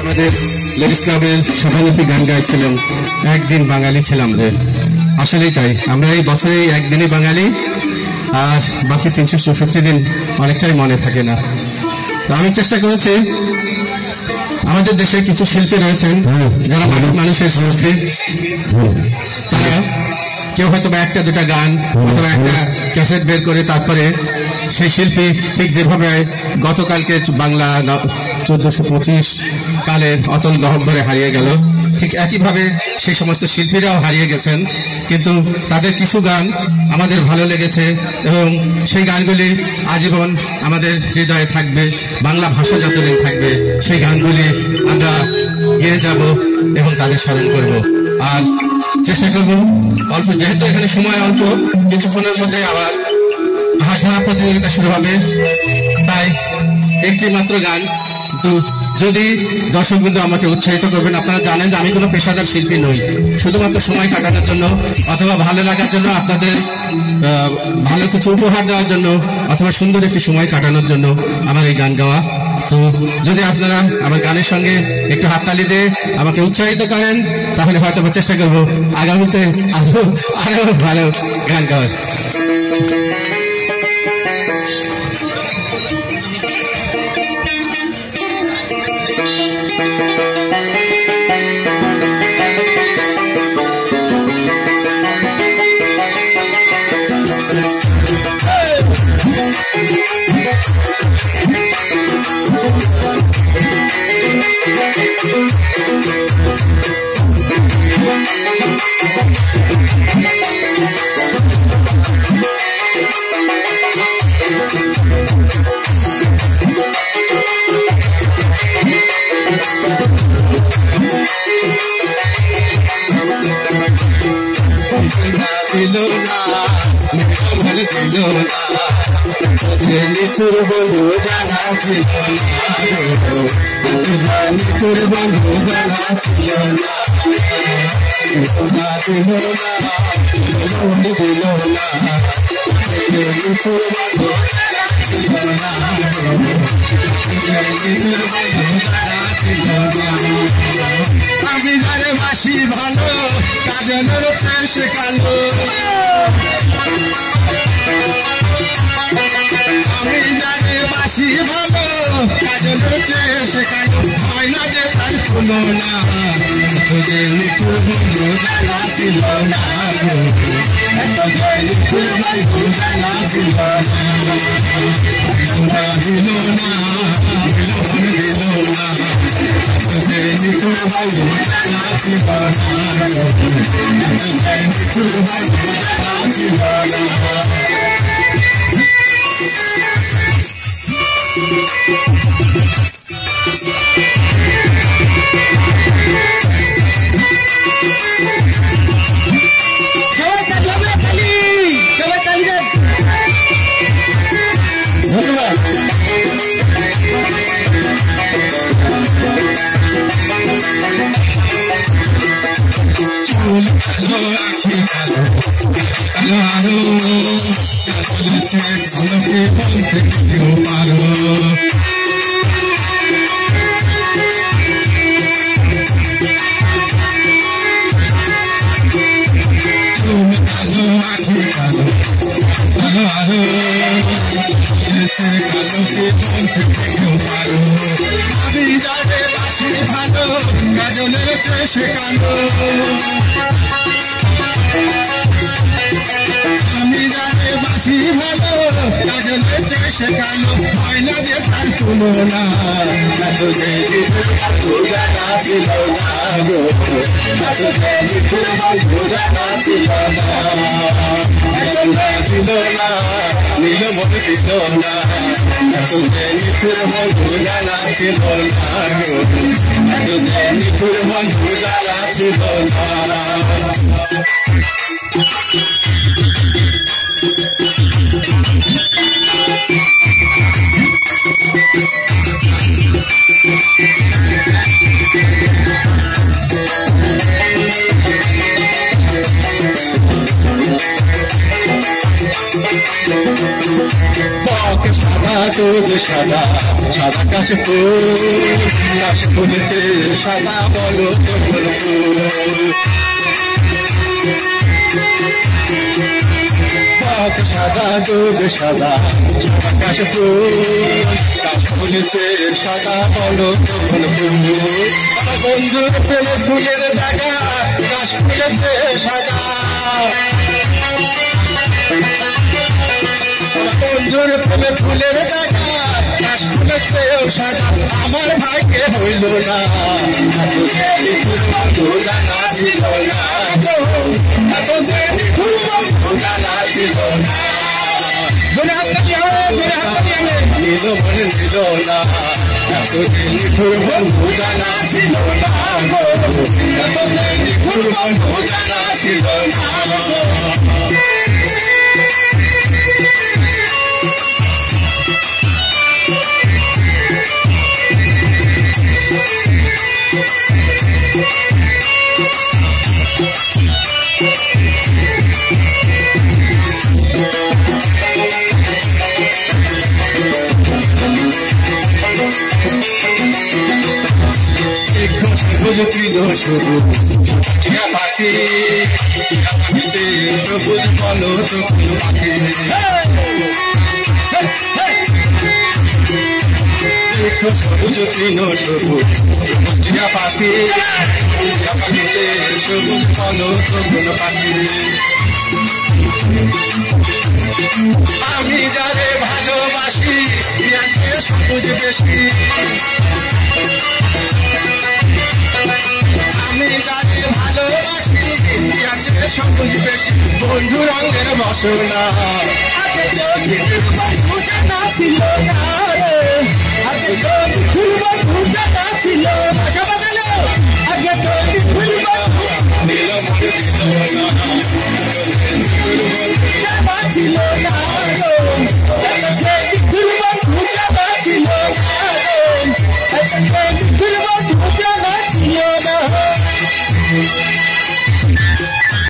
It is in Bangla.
আমাদের লেডিস ক্লাবের সভাপতি গান গাইছিলেন, একদিন বাঙালি ছিলাম রে। আসলেই তাই, আমরা এই বছরে একদিনই বাঙালি, আর বাকি 364 দিন অনেকটাই মনে থাকে না। তো আমি চেষ্টা করেছি, আমাদের দেশে কিছু শিল্পী রয়েছেন যারা মানুষের শিল্পী, তারা কেউ হয়তো বা একটা দুটা গান অথবা একটা ক্যাসেট বের করে তারপরে সেই শিল্পী ঠিক যেভাবে গতকালকে বাংলা 1425 কালের অতল গহ্বরে হারিয়ে গেল, ঠিক একইভাবে সেই সমস্ত শিল্পীরাও হারিয়ে গেছেন। কিন্তু তাদের কিছু গান আমাদের ভালো লেগেছে এবং সেই গানগুলি আজীবন আমাদের হৃদয়ে থাকবে। বাংলা ভাষা যতদিন থাকবে সেই গানগুলি আমরা গেয়ে যাব এবং তাদের স্মরণ করব। আর চেষ্টা করব অল্প, যেহেতু এখানে সময় অল্প, কিছুক্ষণের মধ্যে আবার ভাষা প্রতিযোগিতা শুরু হবে, তাই একটি মাত্র গান। কিন্তু যদি দর্শকবৃন্দ আমাকে উৎসাহিত করবেন, আপনারা জানেন যে আমি কোনো পেশাদার শিল্পী নই, শুধুমাত্র সময় কাটানোর জন্য অথবা ভালো লাগার জন্য, আপনাদের ভালো কিছু উপহার দেওয়ার জন্য অথবা সুন্দর একটি সময় কাটানোর জন্য আমার এই গান গাওয়া। তো যদি আপনারা আমার গানের সঙ্গে একটু হাততালি দিয়ে আমাকে উৎসাহিত করেন, তাহলে হয়তো আমি চেষ্টা করবো আগামীতে আরো ভালো গান গাওয়ার। নিচুর বন্ধু জানা ছিল না, নিচুর বন্ধু জানা ছিল না, দিল না দিল না, নিচুর বন্ধু ছিল না, নিচুর বন্ধু জানা ছিল না। আমি যারে বাসি ভালো, কাজলের শেষে কালো, আমি জানি বাসি ভালো, কাজলের শেষে কালো, হয় না যে তার তুলনা, তোদের নিচুর বন্ধু জানা ছিল না, তোদের নিচুর বন্ধু জানা ছিল না, দিল না দিল না, তোদের নিচুর বন্ধু জানা ছিল না, তোদের নিচুর বন্ধু জানা ছিল না। সবাই তালি হবে, তালি, সবাই তালি দেন, ধন্যবাদ। চুল কালো, আখি কালো, কালো আরো বলেছে কালোকে বলতে কেউ পারো, চুল কালো, আখি কালো, কালো আরো বলেছে কালোকে বলতে কেউ পারো, আমি যাবে বাসি ভালো, কাজলের শেষে কালো, আমি যাবে বাসি ভালো, কাজলের শেষে কালো, হয় না যে তার তুলনা, তোদের নিচুর বন্ধু জানা ছিল না গো, তোদের নিচুর বন্ধু জানা ছিল না, তোদের দিল না নীল মন দিল না, তোদের নিচুর বন্ধু জানা ছিল না গো, তোদের নিচুর বন্ধু জানা ছিল না। দুধ সাদা সাদা কাশ ফুল কাশ ফুলেছে সাদা বলো তখন ফুল সাদা দুধ সাদা সাদা কাশ ফুল কাশ ফুলেছে সাদা বলো তখন ফুল বন্ধুর প্রেমে ফুলের জায়গা কাশ ফুলেছে সাদা বন্ধুর প্রেমে ফুলের জায়গা কাশ ফুলেছে সাদা আমার ভাগ্যে হইল না জানা ছিল না জানা ছিল না নিল মনে নিল না এতদিন নিঠুর বন্ধু জানা ছিল না এতদিন নিঠুর বন্ধু জানা ছিল না সবুজ ছিল সবুজ টিয়া পাখি নিচে সবুজ বলো তখন পাখি সবুজ ছিল সবুজ টিয়া পাখি নিচে সবুজ বলো তখন পাখি আমি যারে ভালোবাসি সবুজ বেশি আমি যাকে ভালোবাসি সবুজ বেশি বন্ধু রঙের বসনা বন্ধু জানা ছিল না আগে তো ফুল বন্ধু জানা ছিল না আগে তো ফুল বন্ধু নীল মনে জানা ছিল না